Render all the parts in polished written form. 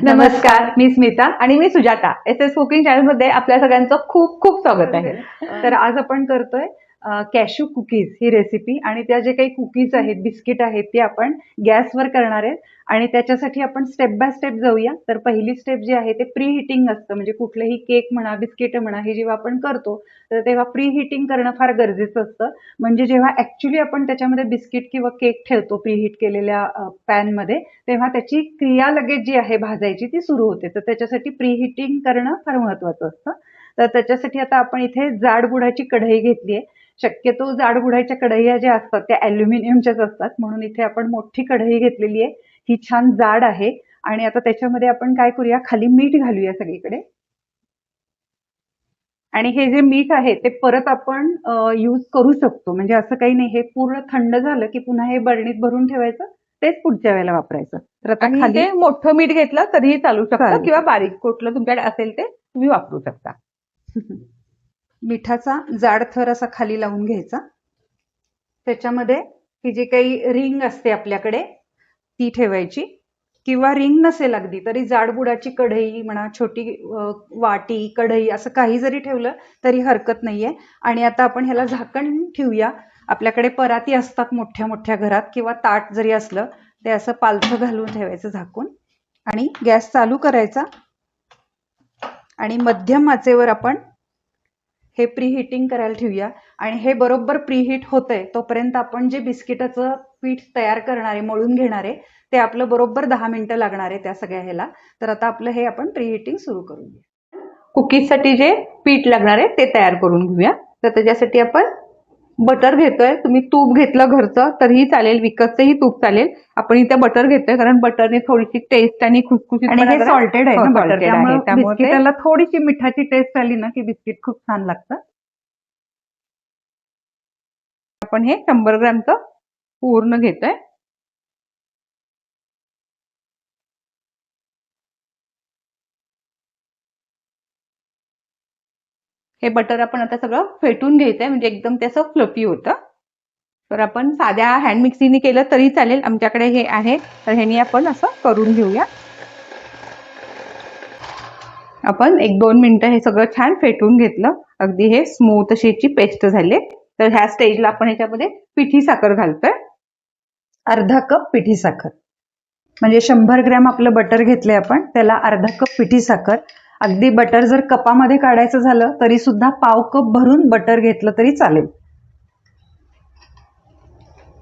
नमस्कार, मी स्मिता आणि मी Sujata. S cooking channel मध्ये आपल्या सगळ्यांचं खूप खूप स्वागत आहे. तर आज आपण करतोय कॅशू कुकीज ही रेसिपी, आणि त्या जे काही कुकीज आहेत, बिस्किट आहेत, ते आपण गॅसवर करणार आहेत. आणि त्याच्यासाठी आपण स्टेप बाय स्टेप जाऊया. तर पहिली स्टेप जी आहे ते प्री हिटिंग असतं. म्हणजे कुठलेही केक म्हणा, बिस्किट म्हणा, हे जेव्हा आपण करतो तर तेव्हा प्री हिटिंग करणं फार गरजेचं असतं. म्हणजे जेव्हा ऍक्च्युली आपण त्याच्यामध्ये बिस्किट किंवा केक ठेवतो प्री हिट केलेल्या पॅन मध्ये, तेव्हा त्याची क्रिया लगेच जी आहे भाजायची ती सुरू होते. तर त्याच्यासाठी प्री हिटिंग करणं फार महत्वाचं असतं. तर त्याच्यासाठी आता आपण इथे जाड बुडाची कढई घेतली आहे. शक्यतो जाड बुडाच्या कढईया ज्या असतात त्या अॅल्युमिनियमच्याच असतात, म्हणून इथे आपण मोठी कढई घेतलेली आहे. ही छान जाड आहे. आणि आता त्याच्यामध्ये आपण काय करूया, खाली मीठ घालूया सगळीकडे. आणि हे जे मीठ आहे ते परत आपण यूज करू शकतो. म्हणजे असं काही नाही, हे पूर्ण थंड झालं की पुन्हा हे बरणीत भरून ठेवायचं, तेच पुढच्या वेळेला वापरायचं. तर आता आणि खाली ते मोठं मीठ घेतलं तरीही चालू शकतं चालेल. किंवा बारीक कुठलं तुमच्याकडे असेल ते तुम्ही वापरू शकता. मिठाचा जाड थर असा खाली लावून घ्यायचा. त्याच्यामध्ये ही जी काही रिंग असते आपल्याकडे ती ठेवायची, किंवा रिंग नसेल अगदी तरी जाडबुडाची कढई म्हणा, छोटी वाटी, कढई, असं काही जरी ठेवलं तरी हरकत नाहीये. आणि आता आपण ह्याला झाकण ठेवूया. आपल्याकडे पराती असतात मोठ्या मोठ्या घरात, किंवा ताट जरी असलं ते असं पालथं घालून ठेवायचं झाकून, आणि गॅस चालू करायचा. आणि मध्यम आचेवर आपण हे प्री हिटिंग करायला ठेवूया. आणि हे बरोबर प्री हिट होतंय तोपर्यंत आपण जे बिस्किटाचं पीठ तयार करणार आहे, मळून घेणार आहे, ते आपलं बरोबर 10 मिनिटं लागणार आहे त्या सगळ्या ह्याला. तर आता आपलं हे आपण प्री हिटिंग सुरू करूया. कुकीजसाठी जे पीठ लागणार आहे ते तयार करून घेऊया. तर त्याच्यासाठी आपण बटर घेतोय. तुम्ही तूप घेतलं घरचं तरीही चालेल, विकतचंही तूप चालेल. आपण इथे बटर घेतोय कारण बटरने थोडीशी टेस्ट आणि खुसखुशीत, आणि हे सॉल्टेड आहे ना बटर, त्यामुळे त्यामुळे बिस्किटाला थोडीशी मिठाची टेस्ट आली ना की बिस्किट खूप छान लागतं. आपण हे 100 ग्रॅमचं पूर्ण घेतोय. हे बटर आपण आता सगळं फेटून घ्यायचंय, म्हणजे एकदम ते असं फ्लफी होतं. तर आपण साध्या हँड मिक्सीने केलं तरी चालेल, आमच्याकडे हे आहे तर ह्यानी आपण असं करून घेऊया. आपण 1-2 मिनिटं हे सगळं छान फेटून घेतलं. अगदी हे स्मूथ अशी याची पेस्ट झाली. तर ह्या स्टेजला आपण ह्याच्यामध्ये पिठी साखर घालतोय. अर्धा कप पिठी साखर, म्हणजे 100 ग्रॅम आपलं बटर घेतलंय आपण, त्याला अर्धा कप पिठी साखर. अगदी बटर जर कपामध्ये काढायचं झालं तरी सुद्धा पाव कप भरून बटर घेतलं तरी चालेल.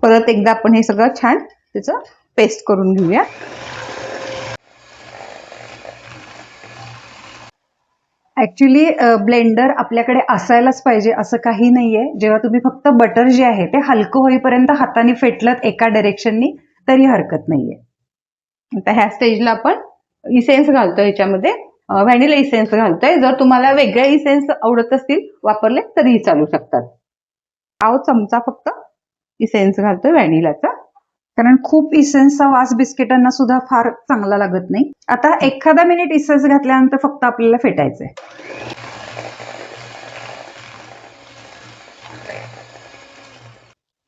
परत एकदा आपण हे सगळं छान त्याचं पेस्ट करून घेऊया. ऍक्च्युली ब्लेंडर आपल्याकडे असायलाच पाहिजे असं काही नाहीये. जेव्हा तुम्ही फक्त बटर जे आहे ते हलकं होईपर्यंत हाताने फेटलं एका डायरेक्शननी तरी हरकत नाहीये. आता ह्या स्टेजला आपण इसेन्स घालतोय, ह्याच्यामध्ये व्हॅनिला इसेन्स घालतोय. जर तुम्हाला वेगळे इसेन्स आवडत असतील वापरले तरीही चालू शकतात. पाव चमचा फक्त इसेन्स घालतोय व्हॅनिलाचा, कारण खूप इसेन्सचा वास बिस्किटांना सुद्धा फार चांगला लागत नाही. आता एखादा मिनिट इसेन्स घातल्यानंतर फक्त आपल्याला फेटायचंय.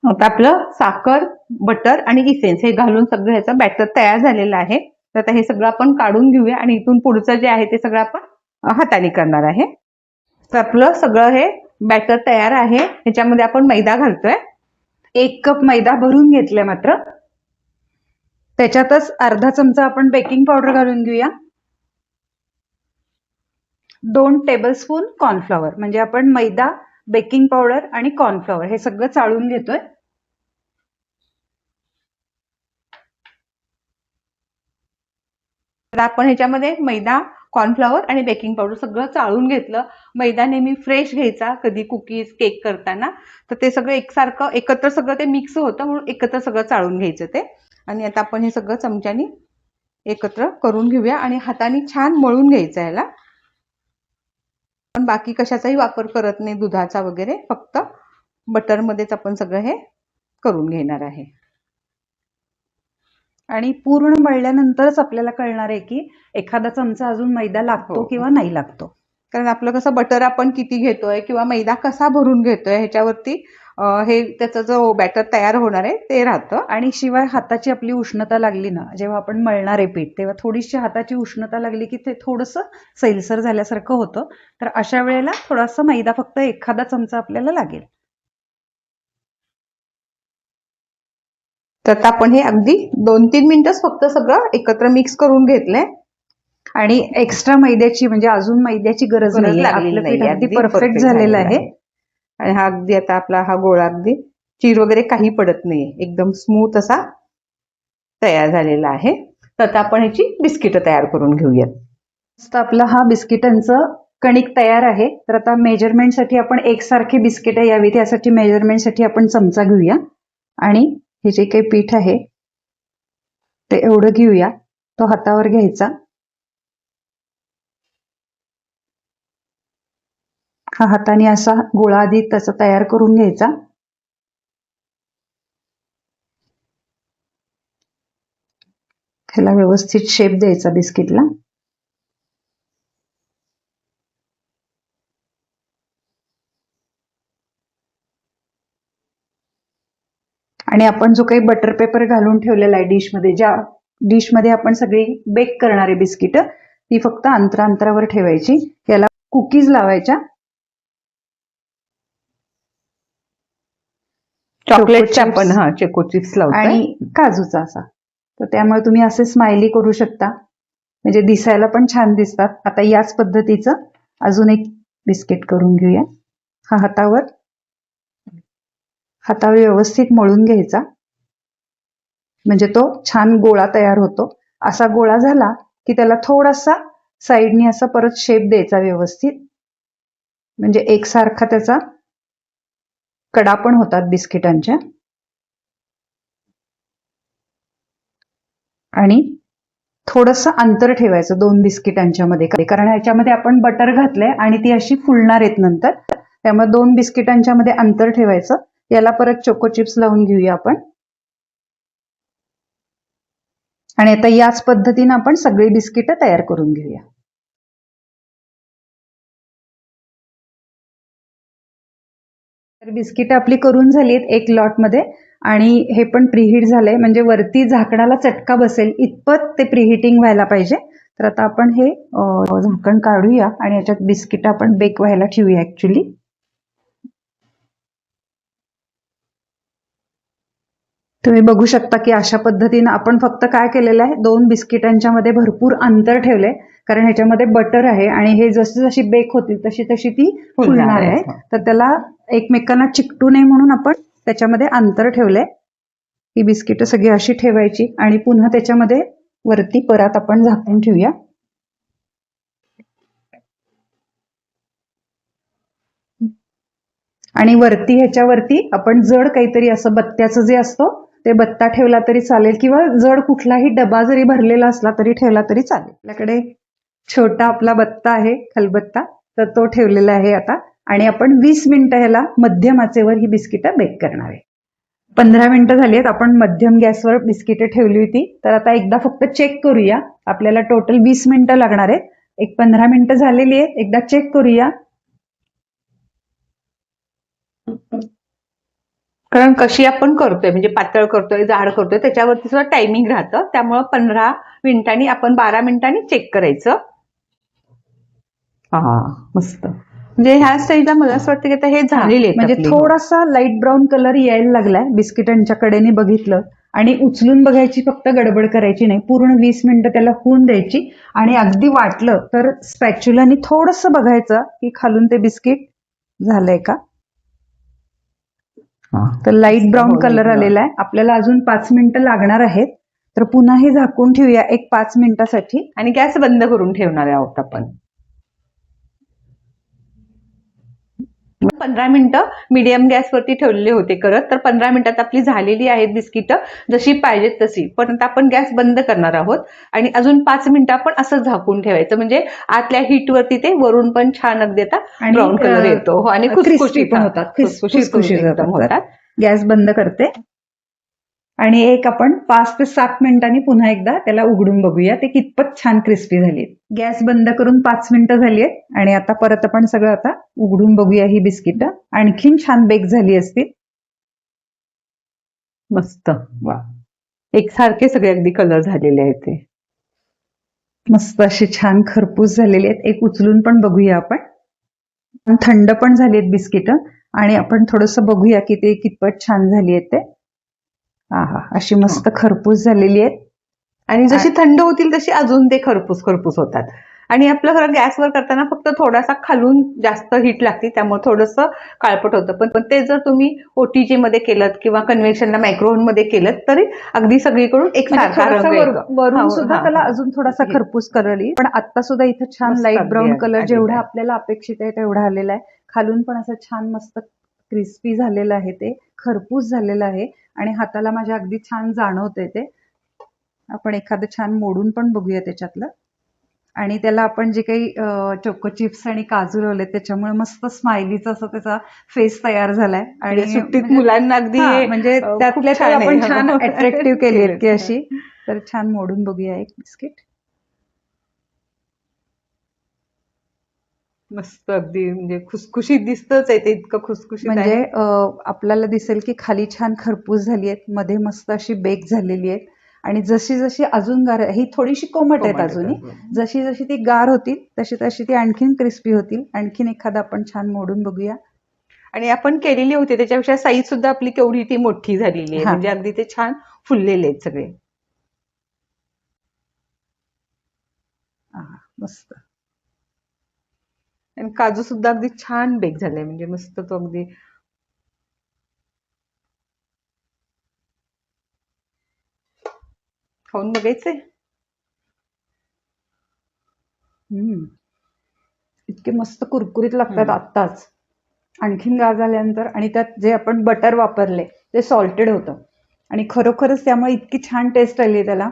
आता आपलं साखर, बटर आणि इसेन्स हे घालून सगळं ह्याचं बॅटर तयार झालेलं आहे. तर आता हे सगळं आपण काढून घेऊया आणि इथून पुढचं जे आहे ते सगळं आपण हाताने करणार आहे. तर आपलं सगळं हे बॅटर तयार आहे. ह्याच्यामध्ये आपण मैदा घालतोय. 1 कप मैदा भरून घेतलाय. मात्र त्याच्यातच अर्धा चमचा आपण बेकिंग पावडर घालून घेऊया. 2 टेबलस्पून कॉर्नफ्लॉवर, म्हणजे आपण मैदा, बेकिंग पावडर आणि कॉर्नफ्लॉवर हे सगळं चाळून घेतोय. तर आपण ह्याच्यामध्ये मैदा, कॉर्नफ्लॉवर आणि बेकिंग पावडर सगळं चाळून घेतलं. मैदा नेहमी फ्रेश घ्यायचा कधी कुकीज, केक करताना. तर ते सगळं एकसारखं एकत्र सगळं ते मिक्स होतं, म्हणून एकत्र सगळं चाळून घ्यायचं ते. आणि आता आपण हे सगळं चमच्यानी एकत्र करून घेऊया आणि हाताने छान मळून घ्यायचं याला. पण बाकी कशाचाही वापर करत नाही, दुधाचा वगैरे, फक्त बटरमध्येच आपण सगळं हे करून घेणार आहे. आणि पूर्ण मळल्यानंतरच आपल्याला कळणार आहे की एखादा चमचा अजून मैदा लागतो किंवा नाही लागतो. कारण आपलं कसं बटर आपण किती घेतोय किंवा मैदा कसा भरून घेतोय ह्याच्यावरती हे त्याचा जो बॅटर तयार होणार आहे ते राहतं. आणि शिवाय हाताची आपली उष्णता लागली ना, जेव्हा आपण मळणार आहे पीठ, तेव्हा थोडीशी हाताची उष्णता लागली की ते थोडंसं सैलसर झाल्यासारखं होतं. तर अशा वेळेला थोडासा मैदा, फक्त एखादा चमचा आपल्याला लागेल. तर आता आपण हे अगदी 2-3 मिनिटच फक्त सगळं एकत्र मिक्स करून घेतलंय. आणि एक्स्ट्रा मैद्याची, म्हणजे अजून मैद्याची गरज गरज नाहीये. लागलेली आपलं पीठ नाहीये, अगदी अगदी परफेक्ट perfect झालेलं आहे. आणि हा अगदी आता आपला हा गोळा अगदी चीर वगैरे काही पडत नाहीये, एकदम स्मूथ असा तयार झालेला आहे. तर आता आपण ह्याची बिस्किट तयार करून घेऊयात. मस्त आपलं हा बिस्किटांचं कणिक तयार आहे. तर आता मेजरमेंटसाठी आपण एकसारखी बिस्किट यावीत यासाठी मेजरमेंटसाठी आपण चमचा घेऊया आणि हे जे काही पीठ आहे ते एवढं घेऊया. तो हातावर घ्यायचा. हा हाताने असा गोळा आधी त्याचा तयार करून घ्यायचा. ह्याला व्यवस्थित शेप द्यायचा बिस्किटला. आणि आपण जो काही बटर पेपर घालून ठेवलेला आहे डिशमध्ये, ज्या डिशमध्ये आपण सगळी बेक करणारे बिस्किट, ती फक्त अंतरावर ठेवायची. याला कुकीज लावायच्या. चॉकलेटचे आपण चेको चिप्स लावतोय. आणि काजूचा असा. तर त्यामुळे तुम्ही असे स्माइली करू शकता, म्हणजे दिसायला पण छान दिसतात. आता याच पद्धतीचं अजून एक बिस्किट करून घेऊया. हा हातावर व्यवस्थित मळून घ्यायचा, म्हणजे तो छान गोळा तयार होतो. असा गोळा झाला की त्याला थोडासा साईडनी असा परत शेप द्यायचा व्यवस्थित, म्हणजे एकसारखा त्याचा कडा पण होतात बिस्किटांच्या. आणि थोडंसं अंतर ठेवायचं दोन बिस्किटांच्या मध्ये, कारण ह्याच्यामध्ये आपण बटर घातलंय आणि ती अशी फुलणार आहेत नंतर. त्यामुळे दोन बिस्किटांच्या मध्ये अंतर ठेवायचं. याला परत चोको चिप्स लावून घेऊया आपण. आणि आता याच पद्धतीने आपण सगळी बिस्किट तयार करून घेऊया. तर बिस्किट आपली करून झालीत एक लॉट मध्ये, आणि हे पण प्रीहीट झालंय, म्हणजे वरती झाकणाला चटका बसेल इतपत ते प्रीहीटिंग व्हायला पाहिजे. तर आता आपण हे झाकण काढूया आणि याच्यात बिस्किट आपण बेक व्हायला ठेवूया. ऍक्च्युली तुम्ही बघू शकता की अशा पद्धतीनं आपण फक्त काय केलेलं आहे, दोन बिस्किटांच्या मध्ये भरपूर अंतर ठेवलंय, कारण ह्याच्यामध्ये बटर आहे आणि हे जशी जशी बेक होतील तशी तशी ती फुलणार आहे. तर त्याला एकमेकांना चिकटू नये म्हणून आपण त्याच्यामध्ये अंतर ठेवलंय. ही बिस्किट सगळी अशी ठेवायची आणि पुन्हा त्याच्यामध्ये वरती परत आपण झाकून ठेवूया. आणि वरती ह्याच्यावरती आपण जड काहीतरी असं बत्त्याचं जे असतो ते बत्ता ठेवला तरी चालेल, किंवा जड कुठलाही डबा जरी भरलेला असला तरी ठेवला तरी चालेल. आपल्याकडे छोटा आपला बत्ता आहे, खलबत्ता, तर तो ठेवलेला आहे आता. आणि आपण 20 मिनिटं ह्याला मध्यम आचेवर ही बिस्किटं बेक करणार आहे. 15 मिनिटं झाली आहेत. आपण मध्यम गॅसवर बिस्किटं ठेवली होती. तर आता एकदा फक्त चेक करूया. आपल्याला टोटल 20 मिनिटं लागणार आहेत. एक 15 मिनिटं झालेली आहेत. एकदा चेक करूया. कारण कशी आपण करतोय, म्हणजे पातळ करतोय, जाड करतोय, त्याच्यावरती सुद्धा टायमिंग राहतं. त्यामुळे 15 मिनिटांनी आपण 12 मिनिटांनी चेक करायचं. हा मस्त. म्हणजे ह्या स्टेजला मला असं वाटतं की आता हे झालेले आहेत, म्हणजे थोडासा लाईट ब्राऊन कलर यायला लागलाय. बिस्किटांच्या कडेने बघितलं आणि उचलून बघायची फक्त गडबड करायची नाही. पूर्ण 20 मिनिटं त्याला होऊन द्यायची. आणि अगदी वाटलं तर स्पॅच्युलानी थोडंसं बघायचं की खालून ते बिस्किट झालंय का. तर लाईट ब्राऊन कलर आलेला आहे. आपल्याला अजून 5 मिनिटं लागणार आहेत. तर पुन्हा हे झाकून ठेवूया एक 5 मिनिटासाठी आणि गॅस बंद करून ठेवणार आहोत आपण. 15 मिनिटं मीडियम गॅसवरती ठेवलेले होते करत. तर 15 मिनिटात आपली झालेली आहेत बिस्किट जशी पाहिजेत तशी. पण आता आपण गॅस बंद करणार आहोत आणि अजून 5 मिनिटं आपण असं झाकून ठेवायचं, म्हणजे आतल्या हीटवरती ते वरून पण छान अगदी आता ब्राऊन कलर येतो आणि खुसखुशीत पण होतात, खुसखुशीत एकदम होतात. गॅस बंद करते आणि एक आपण 5 ते 7 मिनिटांनी पुन्हा एकदा त्याला उघडून बघूया ते कितपत छान क्रिस्पी झाली. गॅस बंद करून 5 मिनिटं झाली आहेत आणि आता परत आपण सगळं आता उघडून बघूया. ही बिस्किट आणखीन छान बेक झाली असतील. मस्त. वा, एकसारखे सगळे अगदी कलर झालेले आहेत ते. मस्त असे छान खरपूस झालेले आहेत. एक उचलून पण बघूया आपण. थंड पण झाली आहेत बिस्किट आणि आपण थोडस बघूया की ते कितपत छान झाली आहेत ते. हा, अशी मस्त खरपूस झालेली आहेत. आणि जशी थंड होतील तशी अजून ते खरपूस खरपूस होतात. आणि आपलं खरं गॅसवर करताना फक्त थोडासा खालून जास्त हीट लागते, त्यामुळे थोडंसं काळपट होतं. पण ते जर तुम्ही ओटीजी मध्ये केलं किंवा कन्व्हेक्शनला मायक्रोव्हन मध्ये केलं तरी अगदी सगळीकडून एक म्हणजे सारखा थोडासा रंग येतो. वरून सुद्धा त्याला अजून थोडासा खरपूस कलर येईल. पण आता सुद्धा इथं छान मस्त लाईट अगदी ब्राऊन कलर आलेलं जेवढा आहे. आपल्याला अपेक्षित आहे तेवढा आलेला आहे. खालून पण असं छान मस्त क्रिस्पी झालेलं आहे, ते खरपूस झालेलं आहे आणि हाताला माझ्या अगदी छान जाणवतंय ते. आपण एखादं छान मोडून पण बघूया त्याच्यातलं. आणि त्याला आपण जे काही चोको चिप्स आणि काजू लावले त्याच्यामुळे मस्त स्माइलीचा असं त्याचा फेस तयार झालाय. म्हणजे सुट्टीत म्हणजे मुलांना अगदी म्हणजे खूप त्यातल्या त्यात छान आपण आहे. छान अट्रॅक्टिव्ह केली आहेत की केलेत. अशी. तर छान मोडून बघूया एक बिस्किट. मस्त अगदी म्हणजे खुसखुशीत दिसतच आहे ते, इतकं खुसखुशीत म्हणजे आहे. आपल्याला दिसेल की खाली छान खरपूस झाली आहेत, मध्ये मस्त अशी बेक झालेली आहेत आणि जशी जशी अजून गार ही थोडीशी कोमट आहेत अजूनही. जशी जशी ती गार होतील तशी तशी ती आणखीन क्रिस्पी होतील. आणखीन एखादा आपण छान मोडून बघूया. आणि आपण केलेली होती त्याच्यापेक्षा साईज सुद्धा आपली केवढी ती मोठी झालेली आहे. हा. म्हणजे अगदी ते छान फुललेले आहेत सगळे. मस्त. आणि काजू सुद्धा अगदी छान बेक झालाय, म्हणजे मस्त तो अगदी. खाऊन बघायचंय. इतके मस्त कुरकुरीत लागतात आत्ताच. आणखीन गार झाल्यानंतर आणि त्यात जे आपण बटर वापरले ते सॉल्टेड होतं आणि खरोखरच त्यामुळे इतकी छान टेस्ट आली आहे त्याला.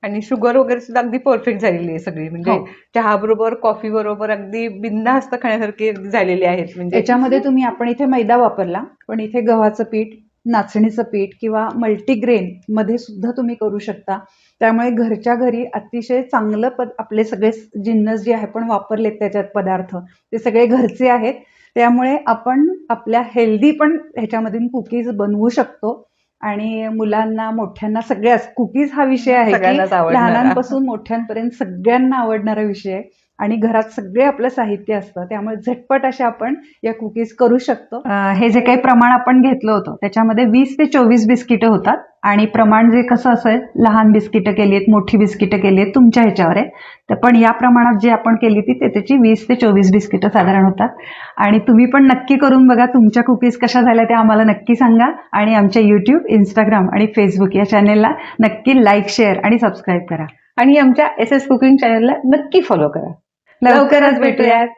आणि शुगर वगैरे सुद्धा अगदी परफेक्ट झालेली आहे सगळी. म्हणजे चहा बरोबर कॉफी बरोबर अगदी बिनधास्त खाण्यासारखी अगदी झालेली आहेत. म्हणजे याच्यामध्ये तुम्ही आपण इथे मैदा वापरला, पण इथे गव्हाचं पीठ, नाचणीचं पीठ किंवा मल्टीग्रेन मध्ये सुद्धा तुम्ही करू शकता. त्यामुळे घरच्या घरी अतिशय चांगलं आपले सगळे जिन्नस जे आहे पण वापरलेत त्याच्यात पदार्थ ते सगळे घरचे आहेत. त्यामुळे आपण आपल्या हेल्दी पण ह्याच्यामधून कुकीज बनवू शकतो आणि मुलांना मोठ्यांना सगळ्याच कुकीज हा विषय आहे की सगळ्यांनाच आवडणारा. लहानांपासून मोठ्यांपर्यंत सगळ्यांना आवडणारा विषय आहे आणि घरात सगळे आपलं साहित्य असतं. त्यामुळे झटपट अशा आपण या कुकीज करू शकतो. हे जे काही प्रमाण आपण घेतलं होतं त्याच्यामध्ये 20 ते 24 बिस्किटं होतात आणि प्रमाण जे कसं असेल, लहान बिस्किटं केली आहेत, मोठी बिस्किटं केली आहेत, तुमच्या ह्याच्यावर आहे. तर पण या प्रमाणात जे आपण केली ती त्याची 20 ते 24 बिस्किटं साधारण होतात. आणि तुम्ही पण नक्की करून बघा. तुमच्या कुकीज कशा झाल्या ते आम्हाला नक्की सांगा आणि आमच्या YouTube, Instagram आणि Facebook या चॅनेलला नक्की लाईक, शेअर आणि सबस्क्राईब करा. आणि आमच्या SS कुकिंग चॅनलला नक्की फॉलो करा. लवकरच भेटूयात.